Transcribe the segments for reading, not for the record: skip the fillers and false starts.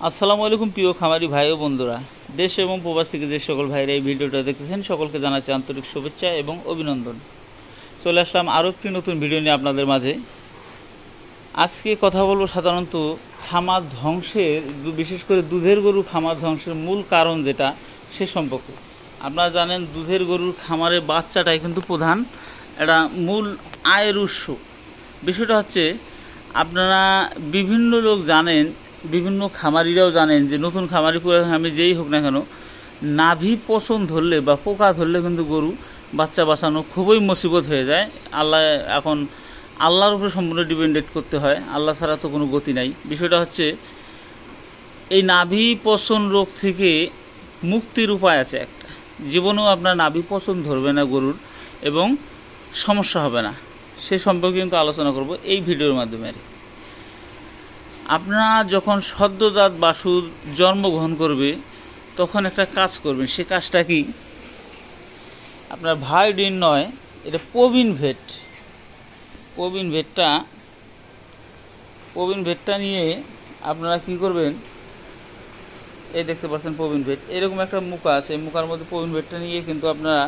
আসসালামু আলাইকুম প্রিয় খামারি ভাই ও বন্ধুরা, দেশ এবং প্রবাস থেকে যে সকল ভাইরা এই ভিডিওটা দেখতেছেন সকলকে জানাচ্ছি আন্তরিক শুভেচ্ছা এবং অভিনন্দন। চলে আসলাম আরও একটি নতুন ভিডিও নিয়ে আপনাদের মাঝে। আজকে কথা বলবো সাধারণত খামার ধ্বংসের, বিশেষ করে দুধের গরুর খামার ধ্বংসের মূল কারণ যেটা, সে সম্পর্কে। আপনারা জানেন দুধের গরুর খামারের বাচ্চাটাই কিন্তু প্রধান একটা মূল আয়ের উৎস। বিষয়টা হচ্ছে, আপনারা বিভিন্ন লোক জানেন, বিভিন্ন খামারিরাও জানেন যে নতুন খামারি আমি যেই হোক না কেন, নাভি পচন ধরলে বা পোকা ধরলে কিন্তু গরু বাচ্চা বাঁচানো খুবই মুসিবত হয়ে যায়। এখন আল্লাহর উপরে সম্পূর্ণ ডিপেন্ডেন্ট করতে হয়, আল্লাহ ছাড়া তো কোনো গতি নাই। বিষয়টা হচ্ছে, এই নাভি পচন রোগ থেকে মুক্তির উপায় আছে একটা। জীবনেও আপনার নাভি পচন ধরবে না গরুর এবং সমস্যা হবে না, সে সম্পর্কে কিন্তু আলোচনা করব এই ভিডিওর মাধ্যমে। আপনারা যখন সদ্যজাত বাছুর জন্মগ্রহণ করবে তখন একটা কাজ করবেন। সে কাজটা কি? আপনার ভায়োডিন নয়, এটা প্রবীণ ভেটটা নিয়ে আপনারা কি করবেন, এই দেখতে পাচ্ছেন প্রবীণ ভেট, এরকম একটা মুখা আছে, এই মুখার মধ্যে প্রবীণ ভেটটা নিয়ে কিন্তু আপনারা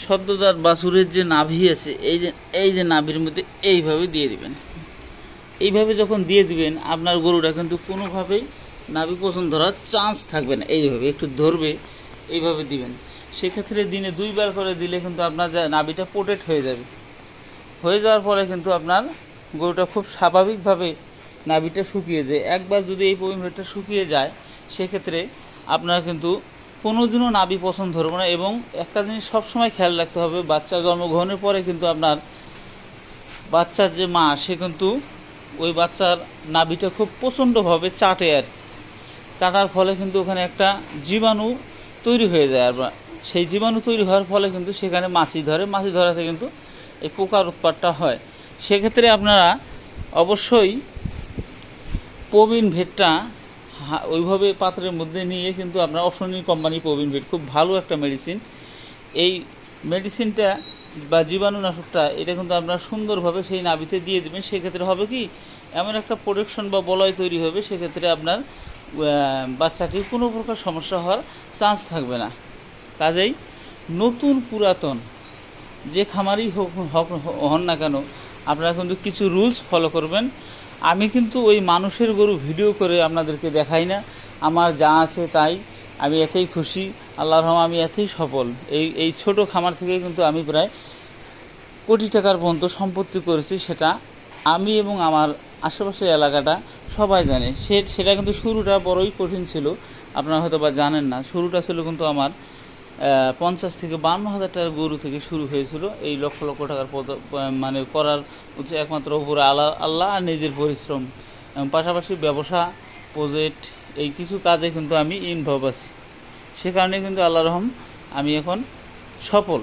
সদ্যজাত বাছুরের যে নাভি আছে, এই যে নাভির মধ্যে এইভাবে দিয়ে দিবেন। এইভাবে যখন দিয়ে দিবেন, আপনার গরুটা কিন্তু কোনোভাবেই নাভি পচন ধরার চান্স থাকবে না। এইভাবে একটু ধরবে, এইভাবে দিবেন। সেক্ষেত্রে দিনে 2 বার করে দিলে কিন্তু আপনার নাভিটা প্রোটেক্ট হয়ে যাবে। হয়ে যাওয়ার পরে কিন্তু আপনার গরুটা খুব স্বাভাবিকভাবে নাভিটা শুকিয়ে যায়। একবার যদি এই প্রবীণ ভেটটা শুকিয়ে যায়, সেক্ষেত্রে আপনার কিন্তু কোনোদিনও নাভি পচন ধরবে না। এবং একটা জিনিস সবসময় খেয়াল রাখতে হবে, বাচ্চা জন্মগ্রহণের পরে কিন্তু আপনার বাচ্চার যে মা, সে কিন্তু ওই বাচ্চার নাভিটা খুব প্রচণ্ডভাবে চাটে, আর চাটার ফলে কিন্তু ওখানে একটা জীবাণু তৈরি হয়ে যায়। আর সেই জীবাণু তৈরি হওয়ার ফলে কিন্তু সেখানে মাছি ধরাতে কিন্তু এই পোকার উৎপাতটা হয়। সেক্ষেত্রে আপনারা অবশ্যই প্রবীণ ভেটটা ওইভাবে পাত্রের মধ্যে নিয়ে কিন্তু আপনার অশ্বনী কোম্পানির প্রবীণ ভেট খুব ভালো একটা মেডিসিন। এই মেডিসিনটা বা জীবাণুনাশকটা, এটা কিন্তু আপনারা সুন্দরভাবে সেই নাভিতে দিয়ে দেবেন। সেক্ষেত্রে হবে কি, এমন একটা প্রোটেকশন বা বলয় তৈরি হবে, সেক্ষেত্রে আপনার বাচ্চাটির কোনো প্রকার সমস্যা হওয়ার চান্স থাকবে না। কাজেই নতুন পুরাতন যে খামারই হন না কেন, আপনারা কিন্তু কিছু রুলস ফলো করবেন। আমি কিন্তু ওই মানুষের গরু ভিডিও করে আপনাদেরকে দেখাই না। আমার যা আছে তাই, আমি এতেই খুশি, আল্লাহর রহমতে আমি এতেই সফল। এই ছোট খামার থেকে কিন্তু আমি প্রায় কোটি টাকার পর্যন্ত সম্পত্তি করেছি, সেটা আমি এবং আমার আশেপাশের এলাকাটা সবাই জানে। সেটা কিন্তু শুরুটা বড়ই কঠিন ছিল, আপনারা হয়তো বা জানেন না। শুরুটা ছিল কিন্তু আমার 50 থেকে 52 হাজার টাকার গরু থেকে শুরু হয়েছিল। এই লক্ষ লক্ষ টাকার মানে করার হচ্ছে একমাত্র উপরে আল্লাহ আর নিজের পরিশ্রম, এবং পাশাপাশি ব্যবসা, প্রজেক্ট, এই কিছু কাজে কিন্তু আমি ইনভলভ আছি। সে কারণে কিন্তু আল্লাহর রহম আমি এখন সফল।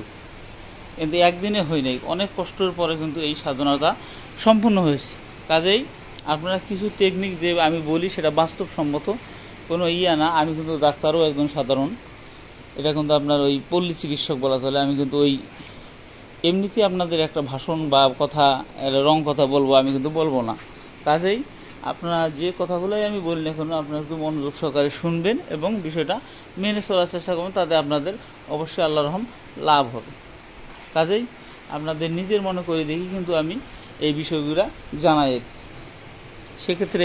কিন্তু একদিনে হই নাই, অনেক কষ্টের পরে কিন্তু এই সাধনাটা সম্পূর্ণ হয়েছে। কাজেই আপনারা কিছু টেকনিক যে আমি বলি, সেটা বাস্তবসম্মত, কোনো না। আমি কিন্তু ডাক্তারও একজন সাধারণ, এটা কিন্তু আপনার ওই পল্লী চিকিৎসক বলা চলে। আমি কিন্তু ওই এমনিতেই আপনাদের একটা ভাষণ বা কথা, রং কথা বলবো, আমি কিন্তু বলবো না। কাজেই আপনারা যে কথাগুলোই আমি বলি না কেন, আপনারা একটু মনোযোগ সহকারে শুনবেন এবং বিষয়টা মেনে চলার চেষ্টা করবেন। তাতে আপনাদের অবশ্যই আল্লাহর রহম লাভ হবে। কাজেই আপনাদের নিজের মনে করে দেখি কিন্তু আমি এই বিষয়গুলো জানাই। সেক্ষেত্রে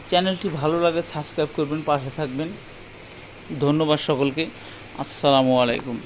চ্যানেলটি ভালো লাগে সাবস্ক্রাইব করবেন, পাশে থাকবেন। ধন্যবাদ সকলকে। আসসালামু আলাইকুম।